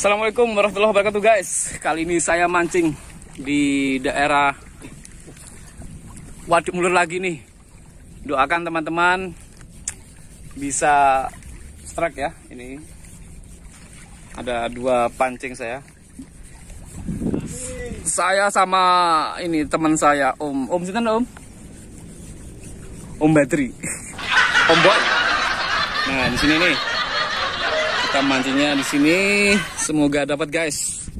Assalamualaikum warahmatullahi wabarakatuh guys. Kali ini saya mancing di daerah Waduk Mulur lagi nih. Doakan teman-teman bisa strike ya. Ini ada 2 pancing saya. Saya sama ini teman saya Om sinten Om? Om Badri. Om Boy. Nah, di sini nih. Kita mancingnya di sini, semoga dapat guys.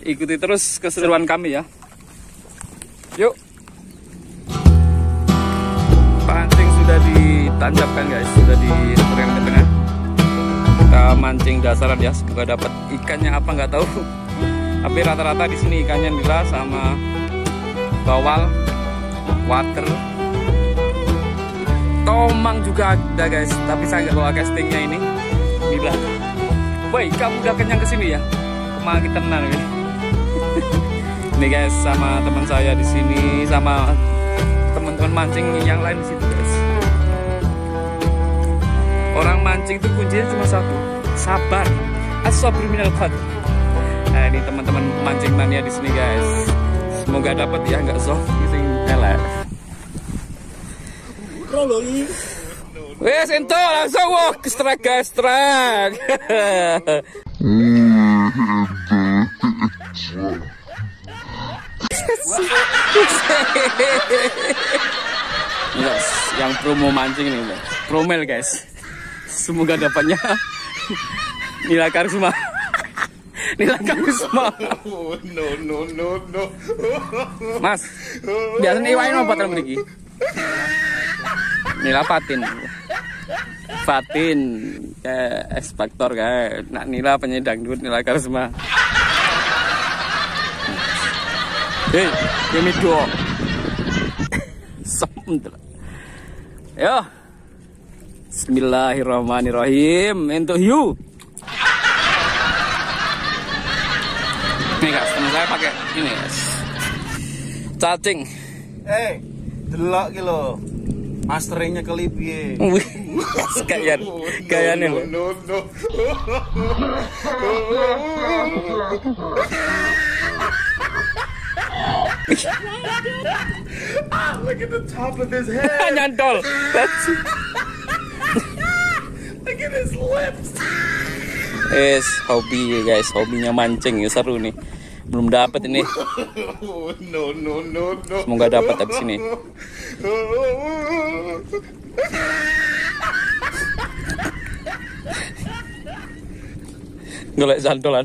Ikuti terus keseruan kami ya. Yuk. Pancing sudah ditancapkan guys, sudah diturunkan ke tengah. Kita mancing dasaran ya, semoga dapat ikannya apa nggak tahu. Tapi rata-rata di sini ikannya nila sama bawal, water, tomang juga ada guys. Tapi saya nggak bawa castingnya ini. Nila. Woi, kamu udah kenyang kesini ya? Kemana kita tenang ini? Ini guys, sama teman saya di sini, sama teman-teman mancing yang lain di situ guys. Orang mancing itu kuncinya cuma satu, sabar. As-sabru minal qadr. Nah, ini teman-teman mancing mania di sini guys. Semoga dapat ya, nggak soft sing elek. Wes ento langsung walk strike guys, strike. Guys, yang promo mancing ini guys. Promel guys. Semoga dapatnya nila karisma. Nila karisma. No. Mas, biasanya iwain apa terus mriki? Nila Fatin X Factor kayak nak nila penyedang duit nila karisma. Hei, ini dua. Yo. Bismillahirrahmanirrahim. Untuk hiu. Nih guys, teman saya pakai ini guys. Cacing. Delok ki lho. Masteringnya kali piye? Gayane lho. No. Look at the top of his head. Nyantol. Look at his lips. Hobi guys, hobinya mancing ya, seru nih. Belum dapat ini. No. Semoga dapat habis ini. Golek santolan.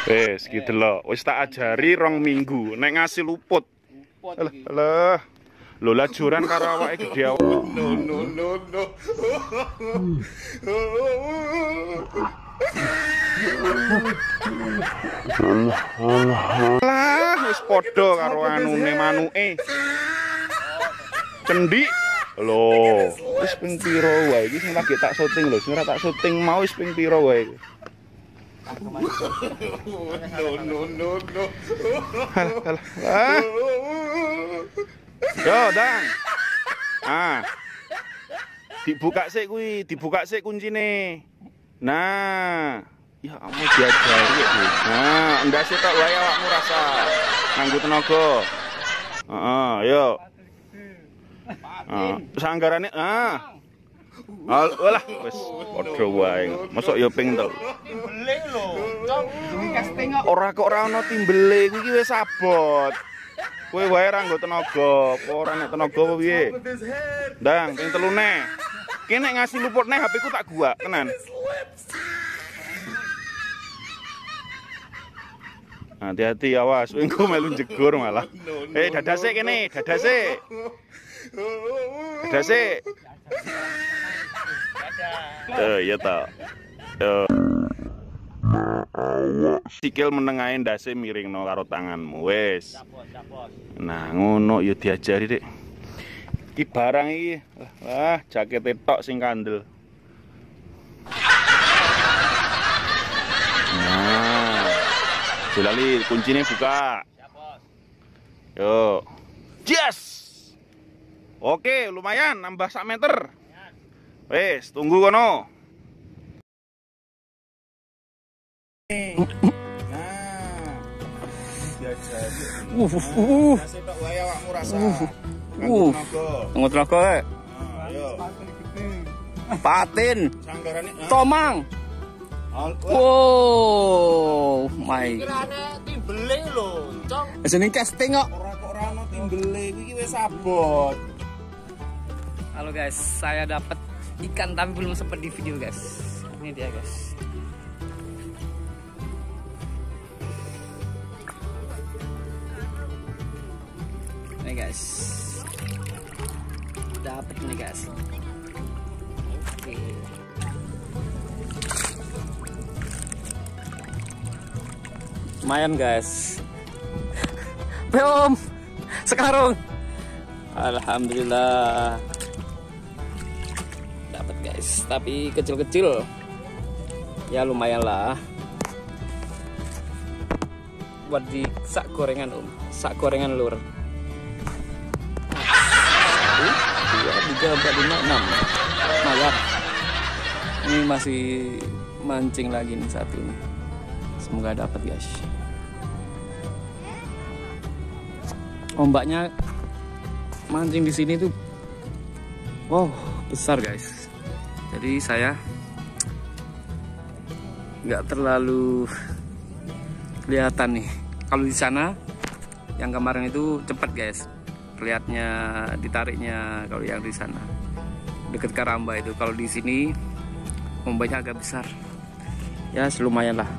Wes gitu loh, wis tak ajari 2 minggu nek ngasih luput. Alah. Lho lajuran karo awake gede. No. Lah wis padha karo anune manuke. Cendik. Lho, wis ping piro wae iki sing lagi tak syuting lho, sing ora tak syuting mau wis ping piro wae. No. Alah. Yo, Dang. Dibuka sik kuncine. Nah, ya kamu diajari ya. Nah, ndak sik tok wae awakmu rasa. Nganggo tenaga. Yo. Sanggarane Walah, wis padha wae. Mosok ya ping 3. Timbele lho. Ora kok ora ana timbele, kuwi iki wis abot. Kowe wae ra nggo tenaga, apa ora nek tenaga apa piye? Ndang, ping 3 ne. Ki nek ngasih luput ne HP ku tak gua, tenan. Hati-hati awas, engko melu jegur malah. Dadase kene, dadase. Dadase. Ya ta. Sikil menengahe ndase miringno karo tanganmu wis. Nah, ngono ya diajari, Dik. Iki barang iki. Wah, jakete tok sing kandel. Nah. Jolali kuncine buka. Yo. Yes. Oke, lumayan nambah 1 meter. Wes, tunggu kono. Tenaga. Patin. Tomang. Wow, my. Kirane timbele lho, Cong. Jeneng casting kok. Ora ono timbele iki wis abot. Halo guys, saya dapat ikan tapi belum sempat di video guys. Ini dia guys. Nih guys. Dapat nih guys. Oke. Lumayan guys. Om, sekarang. Alhamdulillah. Dapat guys, tapi kecil-kecil. Ya lumayan lah. Buat di sak gorengan om, sak gorengan lur. 2, 3, 4, 5, 6. Malah. Ini masih mancing lagi nih satu nih. Semoga dapat guys. Ombaknya mancing di sini tuh, wow besar guys. Jadi saya nggak terlalu kelihatan nih. Kalau di sana yang kemarin itu cepat guys, kelihatnya ditariknya. Kalau yang di sana deket Karamba itu, kalau di sini ombaknya agak besar. Ya lumayan lah.